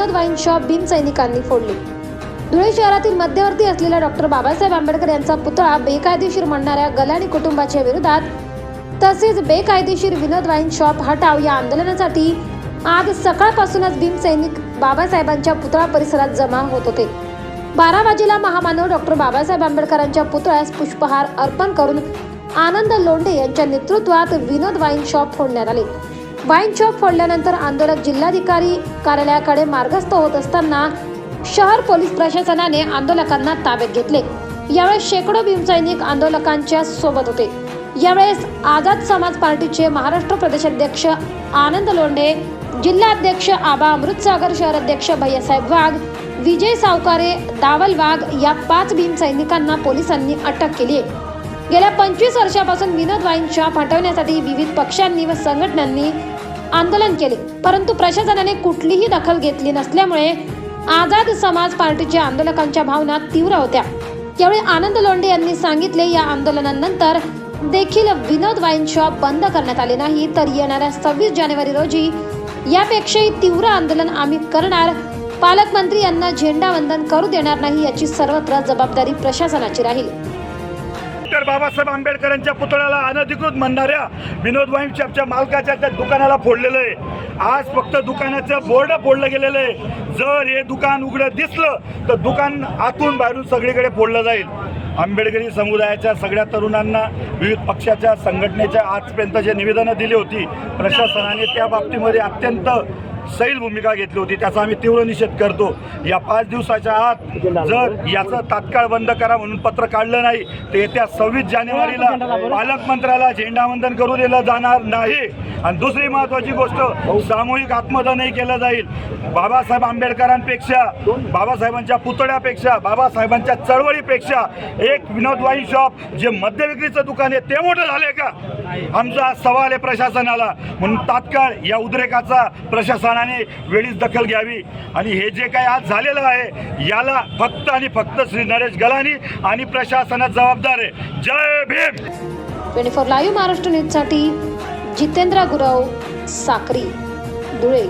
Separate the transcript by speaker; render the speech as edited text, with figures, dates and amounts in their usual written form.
Speaker 1: विनोद wine shop Bhim सैनिकांनी फोडले। धुळे शहरातील मध्यवर्ती असलेल्या डॉक्टर बाबासाहेब आंबेडकर यांचा पुतळा बेकायदेशीर म्हणणाऱ्या गलाणी कुटुंबाच्या विरोधात तसेच बेकायदेशीर विनोद वाईन शॉप हटाव या आंदोलनासाठी आज सकाळपासूनच भीम सैनिक बाबासाहेबांच्या पुतळा परिसरात जमा होत होते। 12 वाजेला महामानव डॉक्टर बाबासाहेब आंबेडकरांच्या पुतळ्यास पुष्पहार अर्पण करून आनंद लोंढे यांच्या नेतृत्वात विनोद वाईन शॉप फोडण्यात आले। वाईन शॉप फोडल्यानंतर आंदोलक जिल्हाधिकारी कार्यालयाकडे मार्गस्थ होत असताना शहर पोलीस प्रशासनाने आंदोलकांना ताब्यात घेतले। यावेळी शेकडो भीमसैनिक आंदोलकांच्या सोबत होते। यावेळेस आझाद समाज पार्टीचे महाराष्ट्र प्रदेशाध्यक्ष आनंद लोंढे, जिल्हाध्यक्ष आबा अमृतसागर, शहराध्यक्ष भैयासाहेब वाघ, विजय सावकारे, दावल वाघ या 5 भीमसैनिकांना पोलिसांनी अटक केली आहे। गेल्या 25 वर्षापासून विनोद वाईन शॉप हटवण्यासाठी विविध पक्षांनी व संघटनांनी आंदोलन केले, परंतु प्रशासनाने कुठलीही दखल घेतली नसल्यामुळे आझाद समाज पार्टीच्या आंदोलकांच्या भावना तीव्र होत्या। यावेळी आनंद लोंढे यांनी सांगितले, या आंदोलनानंतर देखील विनोद वाईन शॉप बंद करण्यात आले नाही, तर येणाऱ्या 26 जानेवारी रोजी यापेक्षाही तीव्र आंदोलन आम्ही करणार। पालकमंत्री यांना झेंडावंदन करू देणार नाही, याची सर्वत्र जबाबदारी प्रशासनाची राहील।
Speaker 2: डॉक्टर बाबासाहेब आंबेडकरांच्या पुतळ्याला अनधिकृत म्हणणाऱ्या विनोद वाईन शॉपच्या मालकाच्या त्या दुकानाला फोडलेलं आहे। आज फक्त दुकानाचं बोर्ड फोडलं गेलेलं आहे। जर हे दुकान उघडं दिसलं तर दुकान आतून बाहेरून सगळीकडे फोडलं जाईल। आंबेडकरी समुदायाच्या सगळ्या तरुणांना विविध पक्षाच्या संघटनेच्या आजपर्यंत जे निवेदनं दिली होती, प्रशासनाने त्या बाबतीमध्ये अत्यंत सैल भूमिका घेतली होती, त्याचा आम्ही तीव्र निषेध करतो। या 5 दिवसाच्या आत जर याचं तात्काळ बंद करा म्हणून पत्र काढलं नाही तर येत्या 26 जानेवारीला पालकमंत्र्याला झेंडावंदन करू दिलं जाणार नाही। आणि दुसरी महत्त्वाची गोष्ट, सामूहिक आत्मदहनही केलं जाईल। बाबासाहेब आंबेडकरांपेक्षा, बाबासाहेबांच्या पुतळ्यापेक्षा, बाबासाहेबांच्या चळवळीपेक्षा एक विनोद वाईन शॉप जे मद्य विक्रीचं दुकान आहे ते मोठं झाले का? आमचा सवाल आहे प्रशासनाला। म्हणून तात्काळ या उद्रेकाचा प्रशासनाने वेळीच दखल घ्यावी आणि हे जे काही आज झालेलं आहे याला फक्त आणि फक्त श्री नरेश गलानी आणि प्रशासनात जबाबदार आहे। जय भीम।
Speaker 1: 24 लाईव्ह महाराष्ट्र न्यूजसाठी जितेंद्र गुरव, साक्री, धुळे।